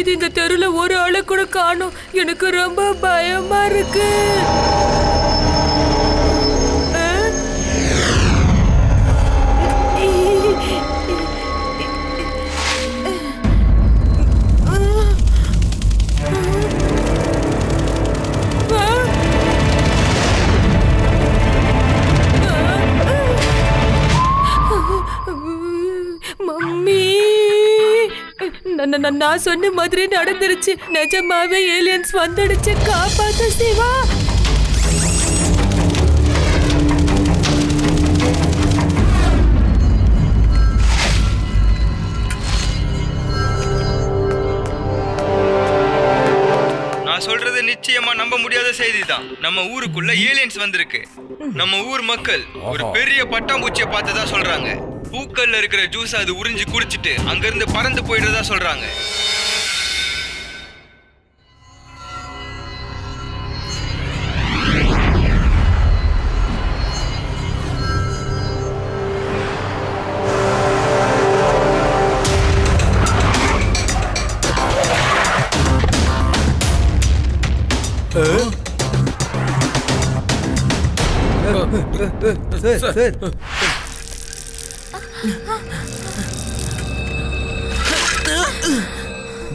இது இந்த தெருல ஒரு ஆளை கூட காணோம். எனக்கு ரொம்ப பயமா இருக்கு. நான் சொன்ன மாதிரி நடந்துருச்சு. நிஜமாவே ஏலியன்ஸ் வந்துடுச்சு. காப்பாத்து சிவா. நான் சொல்றது நிச்சயமா நம்ப முடியாத செய்தி தான். நம்ம ஊருக்குள்ள ஏலியன்ஸ் வந்திருக்கு. நம்ம ஊர் மக்கள் ஒரு பெரிய பட்டாம்பூச்சியை பார்த்ததா சொல்றாங்க. பூக்கள்ல இருக்கிற ஜூஸ் அது உறிஞ்சி குடிச்சிட்டு அங்கிருந்து பறந்து போயிடுறதா சொல்றாங்க.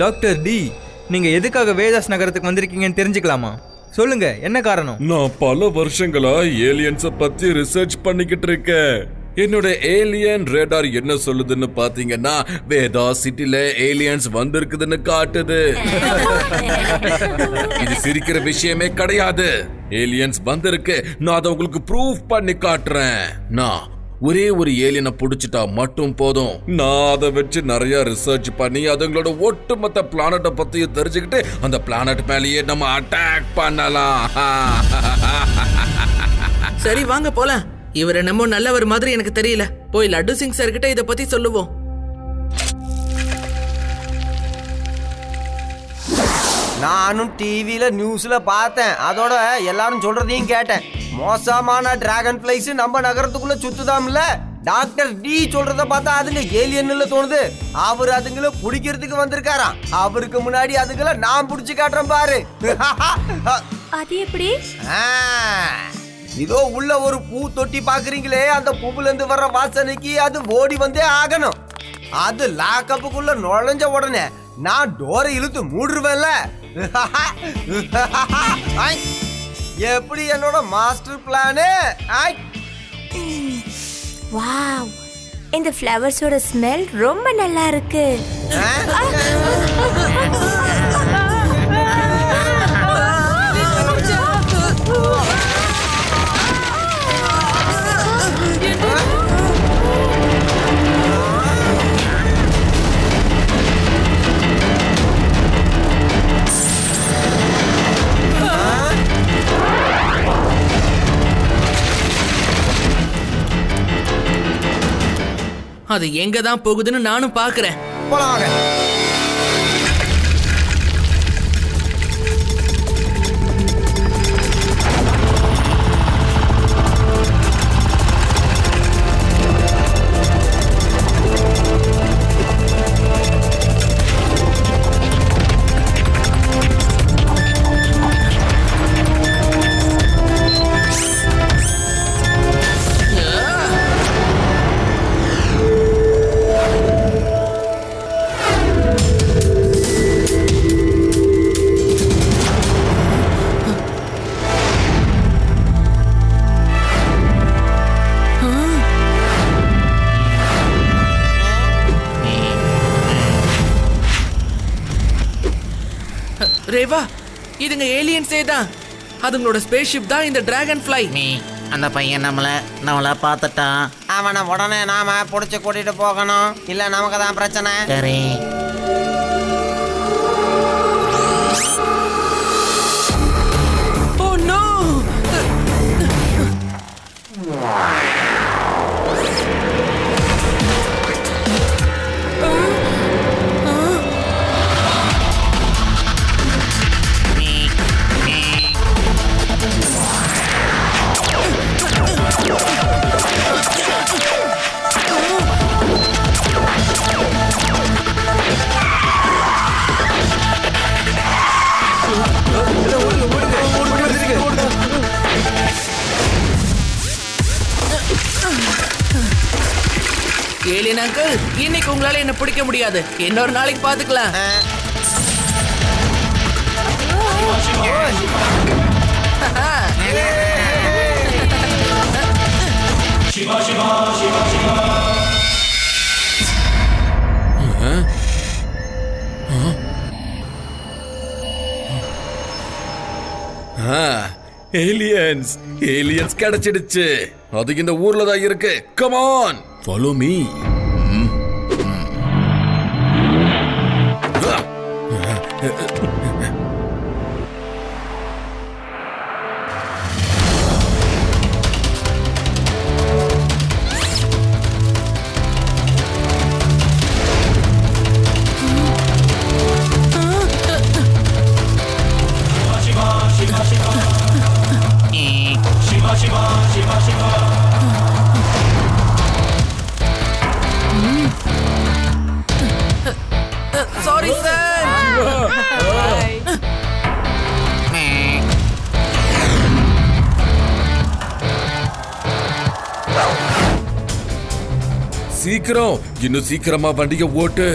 டாக்டர் டி, நீங்க எதுக்காக வேதாஸ் நகரத்துக்கு வந்திருக்கீங்கன்னு தெரிஞ்சுக்கலாமா? சொல்லுங்க, என்ன காரணம்? நான் பல வருஷங்களா ஏலியன்ஸ பத்தி ரிசர்ச் பண்ணிக்கிட்டு இருக்கேன். என்னோட ஏலியன் ரேடார் என்ன சொல்லுதுன்னு பாத்தீங்கன்னா, வேதா சிட்டில ஏலியன்ஸ் வந்திருக்குதுன்னு காட்டுது. இது சிரிக்கிற விஷயமே கிடையாது. ஏலியன்ஸ் வந்திருக்கு. நான் அதை உங்களுக்கு ப்ரூஃப் பண்ணி காட்டுறேன். நான் ஒரே ஒரு ஏலியனை புடிச்சிட்டா மட்டும் போதும். நான் அதை வச்சு நிறைய ரிசர்ச் பண்ணி அதுங்களோட ஒட்டுமொத்த பிளானட்டை பத்தி தெரிஞ்சுக்கிட்டு அந்த பிளானட் மேலேயே நம்ம அட்டாக் பண்ணலாம். சரி வாங்க போலாம். இவர் என்னமோ நல்லவர் மாதிரி எனக்கு தெரியல. போய் லட்டு சிங் சார் கிட்ட இத பத்தி சொல்லுவோம். நானும் டிவியில நியூஸ்ல பார்த்தேன். அதோட எல்லாரும் சொல்றதையும் கேட்டேன். மோசமான டிராகன் பிளைஸ் நம்ம நகரத்துக்குள்ள சுத்துதாம்ல. டாக்டர் டி சொல்றத பார்த்தா அதுங்க ஏலியன்ல தோணுது. அவர் அதுங்கள பிடிக்கிறதுக்கு வந்திருக்காராம். அவருக்கு முன்னாடி அதுங்கள நான் பிடிச்சு காட்டுறேன் பாரு. அது எப்படி? இதோ உள்ள ஒரு பூ தொட்டி பாக்குறீங்களே, அந்த பூவுல இருந்து வர்ற வாசனைக்கு அது ஓடி வந்தே ஆகணும். அது லாக்கப்புக்குள்ள நுழைஞ்ச உடனே நான் டோரை இழுத்து மூடுருவேன்ல. எப்படி என்னோட மாஸ்டர் பிளானு? வாவ், இந்த ஃப்ளவர்ஸோட ஸ்மெல் ரொம்ப நல்லா இருக்கு. அது எங்க தான் போகுதுன்னு நானும் பாக்குறேன். போலாம். ரேவா, இதுங்க ஏலியன்ஸே தான். அதுங்களோட ஸ்பேஸ்ஷிப் தான் இந்த டிராகன் ஃப்ளை. அந்த பையன் நம்மள பார்த்துட்டான். அவனை உடனே நாம புடிச்சு கூட்டிட்டு போகணும். இல்ல நமக்கு தான் பிரச்சனை. சரி. Oh no. ஏலியன் அங்கிள், இன்னைக்கு உங்களால என்ன பிடிக்க முடியாது. இன்னொரு நாளைக்கு பாத்துக்கலாம். ஏலியன்ஸ் கிடைச்சிடுச்சு. அது இந்த ஊர்ல தான் இருக்கு. Come on, follow me. Sorry sir. சீக்கிரம், இன்னும் சீக்கிரமா வண்டியை ஓட்டு.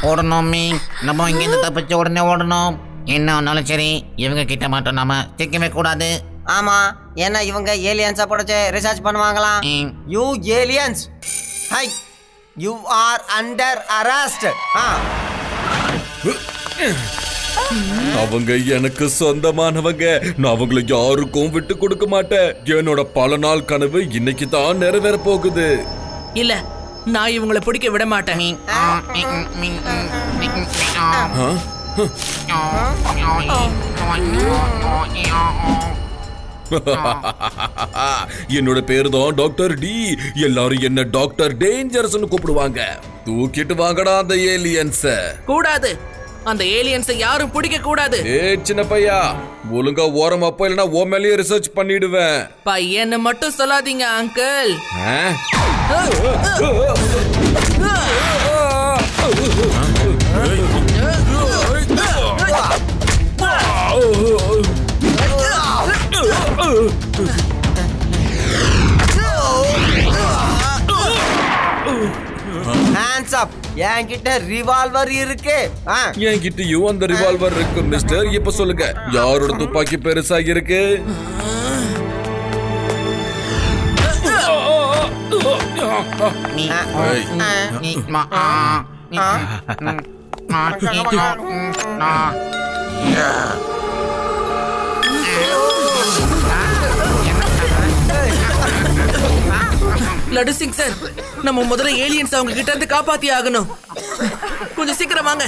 ஓடணும் மீ, நம்ம இங்கிருந்து தப்பிச்சு உடனே ஓடணும். என்ன ஆனாலும் சரி, இவங்க கிட்ட மட்டும் நாம சிக்கவே கூடாது. ஆமா, ஏன்னா இவங்க ஏலியன்ஸை பிடிச்சி ரிசர்ச் பண்ணுவாங்களாம். You aliens, high, you are under arrest. அவங்க எனக்கு சொந்தமானவங்க. நான் அவங்களை யாருக்கும் விட்டு கொடுக்க மாட்டேன். என்னோட பல நாள் கனவு இன்னைக்கு தான் நிறைவேற போகுது. இல்ல, நான் இவங்களை பிடிக்க விட மாட்டேன். என்னோட பேரு தான் டாக்டர் டி. எல்லாரும் என்ன டாக்டர் டேஞ்சரஸ்னு கூப்பிடுவாங்க. தூக்கிட்டு வாங்கடா அந்த ஏலியன்ஸ. கூடாது, அந்த ஏலியன்ஸை யாரும் பிடிக்க கூடாது. சின்ன பையா, ஒழுங்கா ஓரமா போய் இல்லைன்னா ஓ மேலேயே ரிசர்ச் பண்ணிடுவேன். பையன்னு மட்டும் சொல்லாதீங்க அங்கிள். Hands up. என்கிட்ட ரிவால்வர் இருக்கு. என்கிட்டயும் அந்த ரிவால்வர் இருக்கு மிஸ்டர். இப்ப சொல்லுங்க, யாரோட துப்பாக்கி பெருசா இருக்கு? லட்டு சிங் சார், நம்ம முதல்ல ஏலியன்ஸ் அவங்க கிட்ட இருந்து காப்பாத்தி ஆகணும். கொஞ்சம் சீக்கிரம் வாங்க.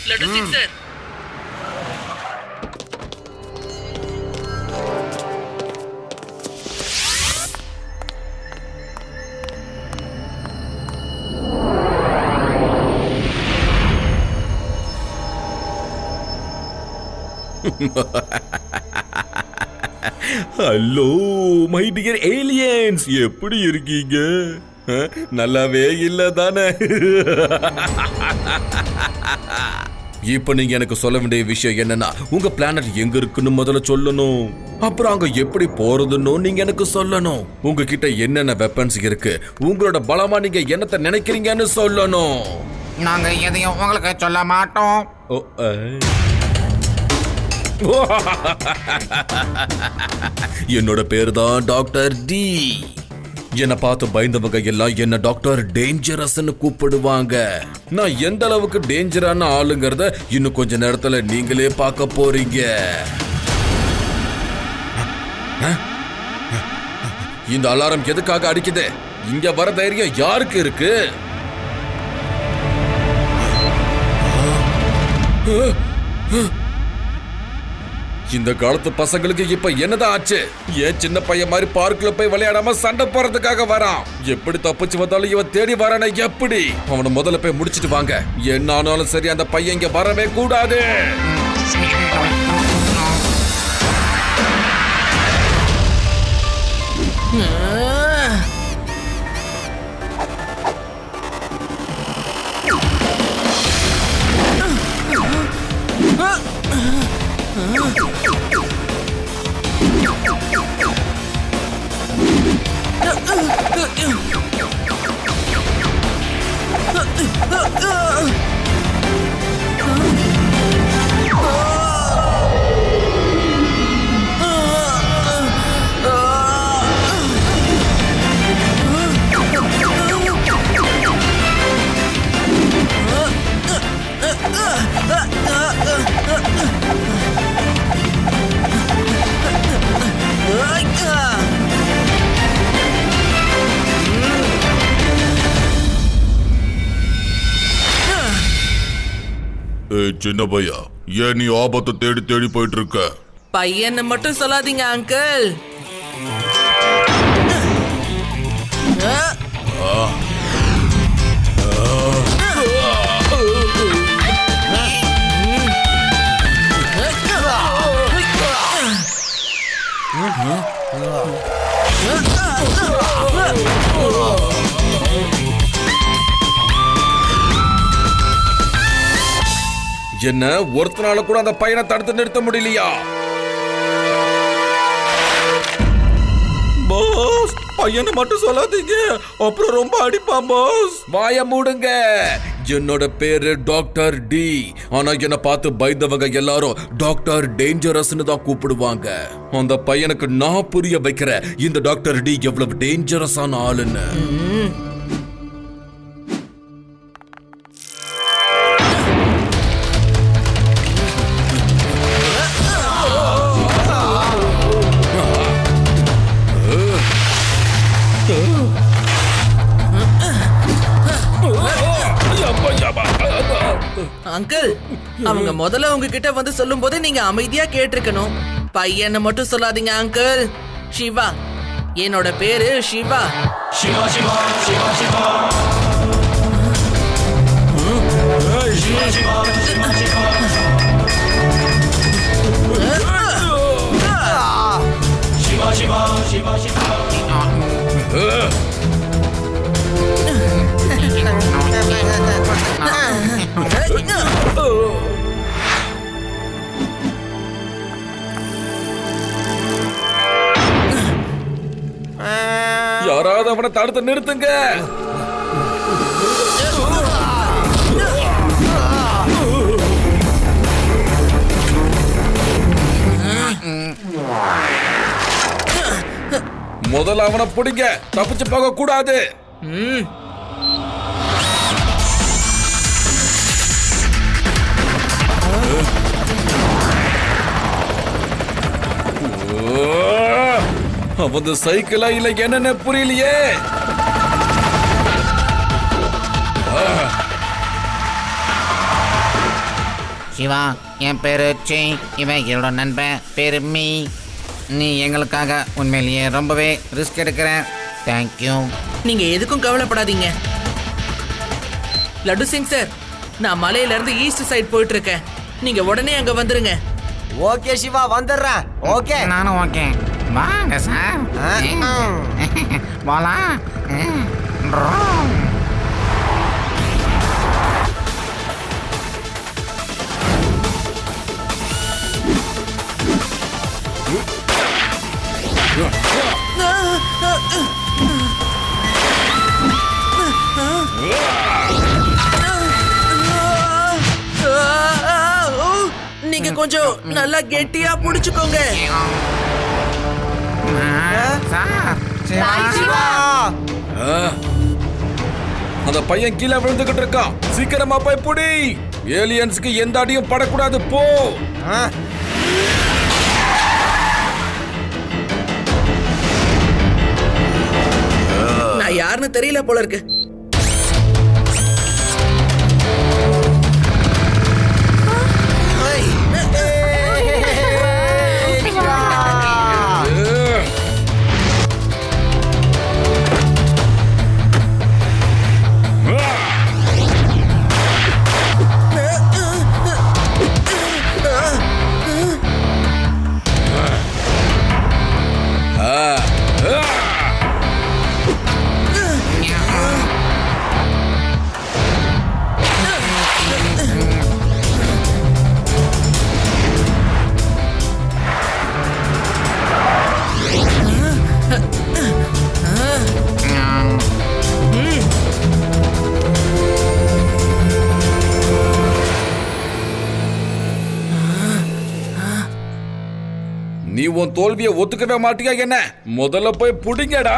Laddu Singh sir, hello my dear aliens, எப்படி இருக்கீங்க? நல்லாவே இல்ல தானே? இப்ப நீங்க எனக்கு சொல்ல வேண்டிய விஷயம் என்னன்னா, உங்க பிளானட் எங்க இருக்குன்னு முதல்ல சொல்லணும். அப்புறம் அங்க எப்படி போறதுன்னு நீங்க எனக்கு சொல்லணும். உங்ககிட்ட என்னென்ன வெப்பன்ஸ் இருக்கு, உங்களோட பலமா நீங்க என்னத்தை நினைக்கிறீங்கன்னு சொல்லணும். நாங்க எதையும் உங்களுக்கு சொல்ல மாட்டோம். என்னோட பேரு தான் டாக்டர் டி. என்னை பார்த்து பயந்தவங்க எல்லாம் என்ன டாக்டர் டேஞ்சரஸ்ன்னு கூப்பிடுவாங்க. நான் எந்த அளவுக்கு டேஞ்சரான ஆளுங்கிறத இன்னும் கொஞ்ச நேரத்துல நீங்களே பார்க்க போறீங்க. இந்த அலாரம் எதுக்காக அடிக்குது? இங்க வர தைரியம் யாருக்கு இருக்கு? இந்த காலத்து பசங்களுக்கு இப்ப என்னதான் ஆச்சு? ஏன் சின்ன பையன் மாதிரி பார்க்ல போய் விளையாடாம சண்டை போறதுக்காக வரான். எப்படி தப்பிச்சு வந்தாலும் இவன் தேடி வரான எப்படி? அவனை முதல்ல போய் முடிச்சிட்டு வாங்க. என்ன ஆனாலும் சரி, அந்த பையன் இங்க வரவே கூடாது. சின்ன பையா, ஏன் நீ ஆபத்தை தேடி தேடி போயிட்டு இருக்க? பையனை மட்டும் சொல்லாதீங்க அங்கிள். என்ன ஒருத்தனால கூட அந்த பையனை தடுத்து நிறுத்த முடியலையா? பாஸ், பையனை மட்டும் சொல்லாதீங்க, அப்புறம் ரொம்ப அடிப்பான் பாஸ். வாய மூடுங்க. என்னோட பேரு டாக்டர் டி. ஆனா என்ன பார்த்து பயந்தவங்க எல்லாரும் டாக்டர் டேஞ்சரஸ்னு தான் கூப்பிடுவாங்க. அந்த பையனுக்கு நான் புரிய வைக்கிறேன் இந்த டாக்டர் டி எவ்வளவு டேஞ்சரஸான ஆளுன்னு. அங்கிள், அவங்க முதல்ல உங்ககிட்ட வந்து சொல்லும் போது நீங்க அமைதியா கேட்டிருக்கணும். பையனை மட்டும் சொல்லாதீங்க அங்கிள். சிவா, என்னோட பேரு சிவா. சிவா சிவா சிவா சிவா. சிவா சிவா சிவா சிவா. சிவா சிவா சிவா சிவா. யாராவது அவனை தடுத்து நிறுத்துங்க. முதல்ல அவனை பிடிங்க, தப்பிச்சு போக கூடாது. அவன் சைக்கிளா இல்ல என்னன்னு புரியலையே. சிவா, என் பேரு சி. இவன் என்னோட நண்பன் பேரு மீ. நீ எங்களுக்காக உண்மையிலேயே ரொம்பவே ரிஸ்க் எடுக்கிற. தேங்க்யூ. நீங்க எதுக்கும் கவலைப்படாதீங்க. லட்டு சிங் சார், நான் மலையில இருந்து ஈஸ்ட் சைடு போயிட்டு இருக்கேன். நீங்க உடனே அங்க வந்துருங்க. ஓகே சிவா, வந்துடுறேன். ஓகே, நானும் ஓகே. வாங்க சார், போலாம். நீங்க கொஞ்சம் நல்லா கெட்டியா புடிச்சுக்கோங்க. அந்த பையன் கீழே விழுந்துகிட்டு இருக்கான். சீக்கிரமா போய் புடி. ஏலியன்ஸ்க்கு எந்த அடியும் படக்கூடாது. போ. நான் யாருன்னு தெரியல போல இருக்கு. நீ உன் தோல்வியை ஒத்துக்கவே மாட்டியா என்ன? முதல்ல போய் புடிங்கடா.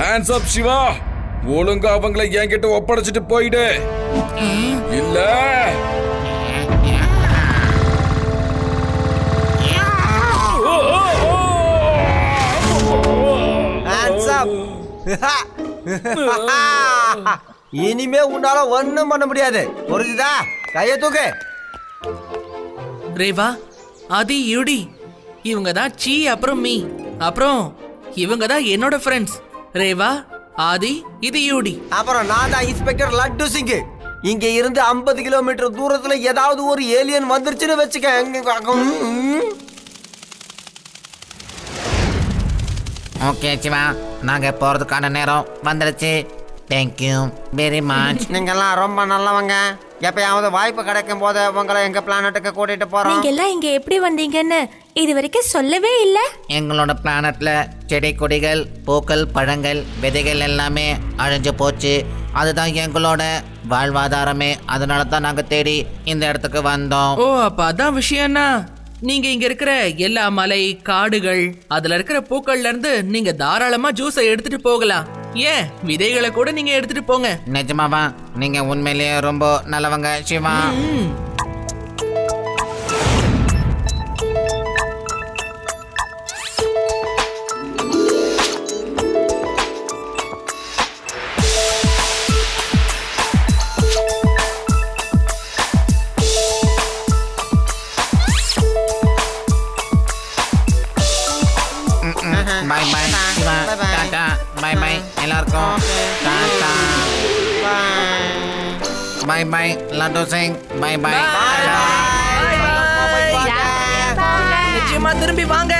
Hands up, Siva. ஒழுங்கா அவங்களை என்கிட்ட ஒப்படைச்சிட்டு போயிடு. இல்ல Hands up. இனிமே உன்னால ஒண்ணும் பண்ண முடியாது. புரிஞ்சுதா? கைய தூக்கு. ரேவா, ஆதி, யூடி, இவங்க தான் சீ அப்புறம் மீ. அப்புறம் இவங்க தான் என்னோட ஃப்ரெண்ட்ஸ். ரேவா, ஆதி, இது யூடி. அப்புறம் நான் தான் இன்ஸ்பெக்டர் லட்டு சிங். இங்க இருந்து 50 கிலோமீட்டர் தூரத்துல ஏதாவது ஒரு ஏலியன் வந்துருச்சுன்னு வச்சுக்க. ஓகே சிவா, நாங்க போறதுக்கான நேரம் வந்துடுச்சு. Thank you very much. நீங்கெல்லாம் ரொம்ப நல்லவங்க. எப்பயாவது வாய்ப்பு கிடைக்கும் போது உங்களை எங்க பிளானட்டுக்கு கூட்டிட்டு போறோம். நீங்க எல்லாம் இங்க எப்படி வந்தீங்கன்னு இது வரைக்கும் சொல்லவே இல்ல. எங்களோட பிளானட்ல செடி கொடிகள், பூக்கள், பழங்கள், விதைகள் எல்லாமே அழிஞ்சு போச்சு. அதுதான் எங்களோட வாழ்வாதாரமே. அதனால தான் நாங்க தேடி இந்த இடத்துக்கு வந்தோம். ஓ, அப்ப அதான் விஷயம்னா நீங்க இங்க இருக்கிற எல்லா மலை, காடுகள், அதுல இருக்கிற பூக்கள்ல இருந்து நீங்க தாராளமா ஜூஸை எடுத்துட்டு போகலாம். ஏன் விதைகளை கூட நீங்க எடுத்துட்டு போங்க. நிஜமாவா? நீங்க உண்மையிலேயே ரொம்ப நல்லவங்க சிவா. பாய் பாய் சிவா. டாடா. பாய் பாய் எல்லாருக்கும். டாடா. பாய் பாய் லட்டு சிங். பாய் பாய். நிச்சயமா திரும்பி வாங்க.